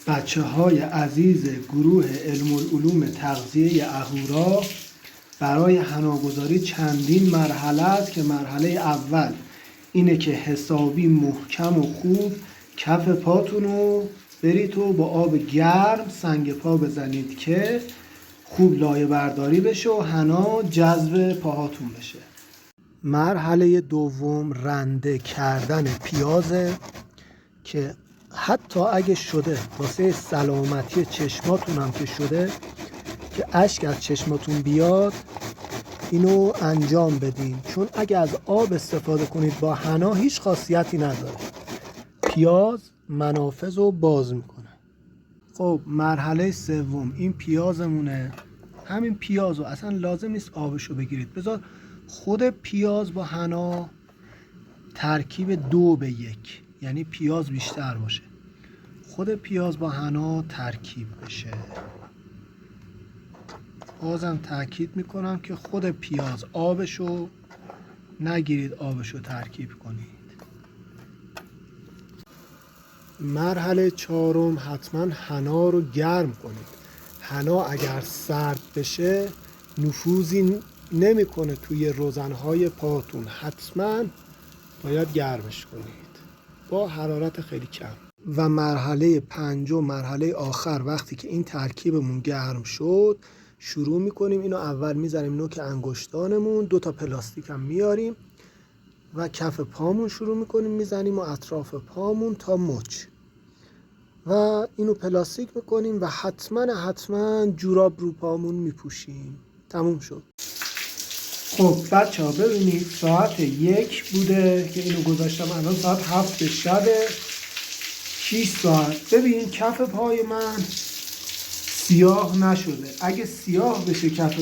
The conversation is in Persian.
بچه‌های عزیز گروه علم العلوم تغذیه اهورا برای حناگذاری چندین مرحله است که مرحله اول اینه که حسابی محکم و خوب کف پاتون رو برید و با آب گرم سنگ پا بزنید که خوب لایه برداری بشه و حنا جذب پاهاتون بشه. مرحله دوم رنده کردن پیازه که حتی اگه شده واسه سلامتی چشماتون هم که شده که اشک از چشماتون بیاد اینو انجام بدین، چون اگه از آب استفاده کنید با حنا هیچ خاصیتی نداره. پیاز منافذ رو باز میکنه. خب مرحله سوم این پیازمونه. همین پیازو اصلا لازم نیست آبشو بگیرید، بذار خود پیاز با حنا ترکیب 2:1، یعنی پیاز بیشتر باشه، خود پیاز با حنا ترکیب بشه. بازم تاکید میکنم که خود پیاز آبشو نگیرید، آبشو ترکیب کنید. مرحله چهارم حتما حنا رو گرم کنید. حنا اگر سرد بشه نفوذی نمیکنه توی روزنهای پاتون، حتما باید گرمش کنید با حرارت خیلی کم. و مرحله پنجم، مرحله آخر، وقتی که این ترکیبمون گرم شد شروع میکنیم اینو اول میذاریم نوک انگشتانمون، 2 تا پلاستیک هم میاریم و کف پامون شروع میکنیم میزنیم و اطراف پامون تا مچ و اینو پلاستیک میکنیم و حتما جوراب رو پامون میپوشیم. تموم شد. خب بچه ها ببینید ساعت 1 بوده که اینو گذاشتم، الان ساعت 7 شبه، 6 ساعت. ببین کف پای من سیاه نشده. اگه سیاه بشه کف